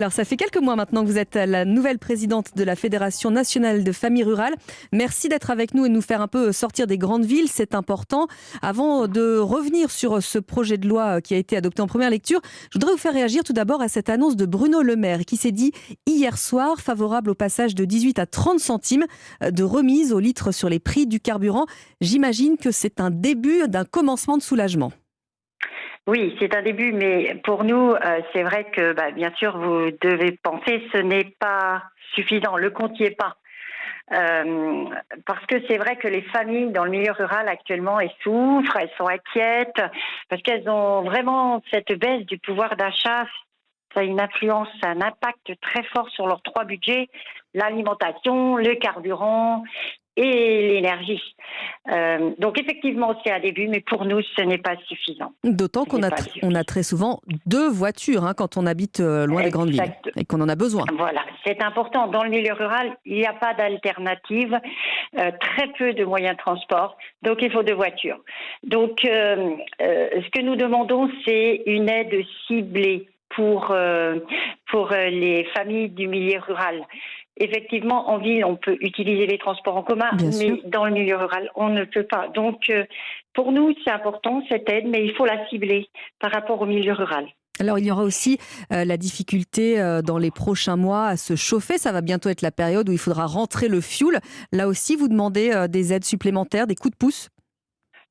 Alors, ça fait quelques mois maintenant que vous êtes la nouvelle présidente de la Fédération nationale de familles rurales. Merci d'être avec nous et de nous faire un peu sortir des grandes villes, c'est important. Avant de revenir sur ce projet de loi qui a été adopté en première lecture, je voudrais vous faire réagir tout d'abord à cette annonce de Bruno Le Maire qui s'est dit hier soir favorable au passage de 18 à 30 centimes de remise au litre sur les prix du carburant. J'imagine que c'est un début d'un commencement de soulagement. Oui, c'est un début, mais pour nous, c'est vrai que, bien sûr, vous devez penser, ce n'est pas suffisant. Le compte n'y est pas. Parce que c'est vrai que les familles dans le milieu rural actuellement, elles souffrent, elles sont inquiètes, parce qu'elles ont vraiment cette baisse du pouvoir d'achat. Ça a une influence, un impact très fort sur leurs trois budgets, l'alimentation, le carburant et l'énergie. Donc effectivement, c'est un début, mais pour nous, ce n'est pas suffisant. D'autant Ce qu'on n'est a, pas on a suffisant. très souvent deux voitures quand on habite loin des grandes villes Exact. et qu'on en a besoin. Voilà, c'est important. Dans le milieu rural, il n'y a pas d'alternative, très peu de moyens de transport, donc il faut deux voitures. Donc, ce que nous demandons, c'est une aide ciblée pour les familles du milieu rural. Effectivement, en ville, on peut utiliser les transports en commun, Bien sûr. mais dans le milieu rural, on ne peut pas. Donc, pour nous, c'est important cette aide, mais il faut la cibler par rapport au milieu rural. Alors, il y aura aussi la difficulté dans les prochains mois à se chauffer. Ça va bientôt être la période où il faudra rentrer le fioul. Là aussi, vous demandez des aides supplémentaires, des coups de pouce?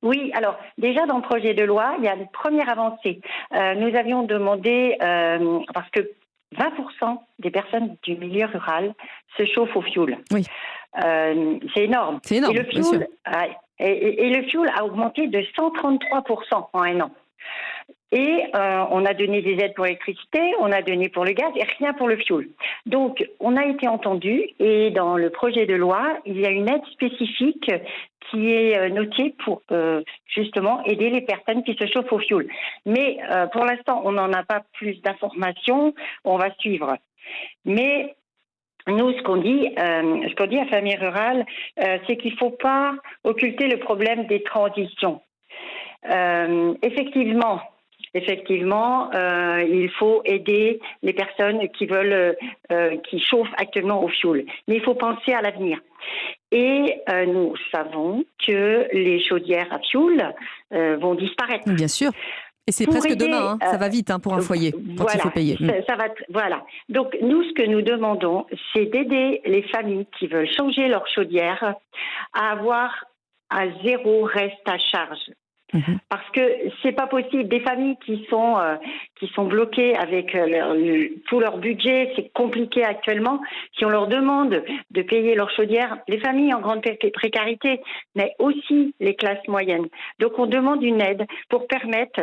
Oui, alors déjà dans le projet de loi, il y a une première avancée. Nous avions demandé, parce que 20% des personnes du milieu rural se chauffent au fioul. Oui, C'est énorme. c'est Et énorme, le bien sûr. fioul, et le fioul a augmenté de 133% en un an. Et on a donné des aides pour l'électricité, on a donné pour le gaz et rien pour le fioul. Donc, on a été entendu et dans le projet de loi, il y a une aide spécifique qui est notée pour justement aider les personnes qui se chauffent au fioul. Mais pour l'instant, on n'en a pas plus d'informations, on va suivre. Mais nous, ce qu'on dit à Famille Rurale, c'est qu'il ne faut pas occulter le problème des transitions. Effectivement, il faut aider les personnes qui chauffent actuellement au fioul. Mais il faut penser à l'avenir. Et nous savons que les chaudières à fioul vont disparaître. Bien sûr. Et c'est Pour presque aider, demain, ça va vite pour un foyer quand il faut voilà, payer. ça va, voilà. Donc nous, ce que nous demandons, c'est d'aider les familles qui veulent changer leur chaudière à avoir à zéro reste à charge. Mhm. Parce que c'est pas possible. Des familles qui sont bloquées avec tout leur budget, c'est compliqué actuellement. Si on leur demande de payer leur chaudière, les familles en grande précarité, mais aussi les classes moyennes. Donc on demande une aide pour permettre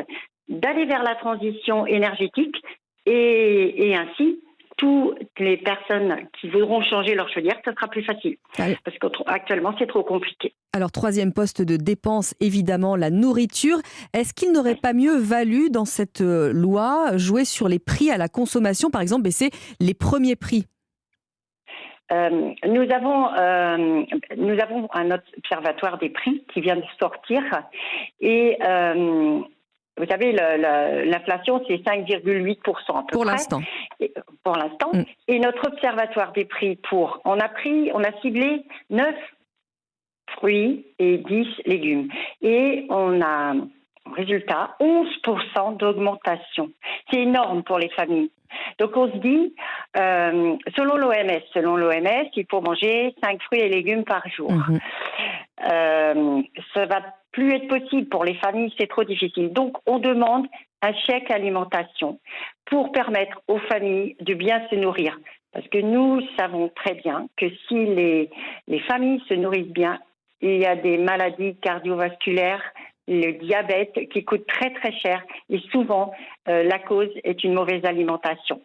d'aller vers la transition énergétique et ainsi toutes les personnes qui voudront changer leur chaudière, ça sera plus facile. Allez. Parce qu'actuellement, c'est trop compliqué. Alors, troisième poste de dépense, évidemment, la nourriture. Est-ce qu'il n'aurait pas mieux valu, dans cette loi, jouer sur les prix à la consommation, par exemple, baisser les premiers prix? Nous avons un observatoire des prix qui vient de sortir et vous savez, l'inflation, c'est 5,8% à peu Pour près. l'instant. Pour l'instant. Mm. Et notre observatoire des prix on a ciblé 9 fruits et 10 légumes. Et on a, en résultat, 11% d'augmentation. C'est énorme pour les familles. Donc on se dit, selon l'OMS, il faut manger 5 fruits et légumes par jour. Mhm. Ça va plus être possible pour les familles, c'est trop difficile. Donc on demande un chèque alimentation pour permettre aux familles de bien se nourrir. Parce que nous savons très bien que si les familles se nourrissent bien, il y a des maladies cardiovasculaires, le diabète qui coûte très très cher et souvent la cause est une mauvaise alimentation.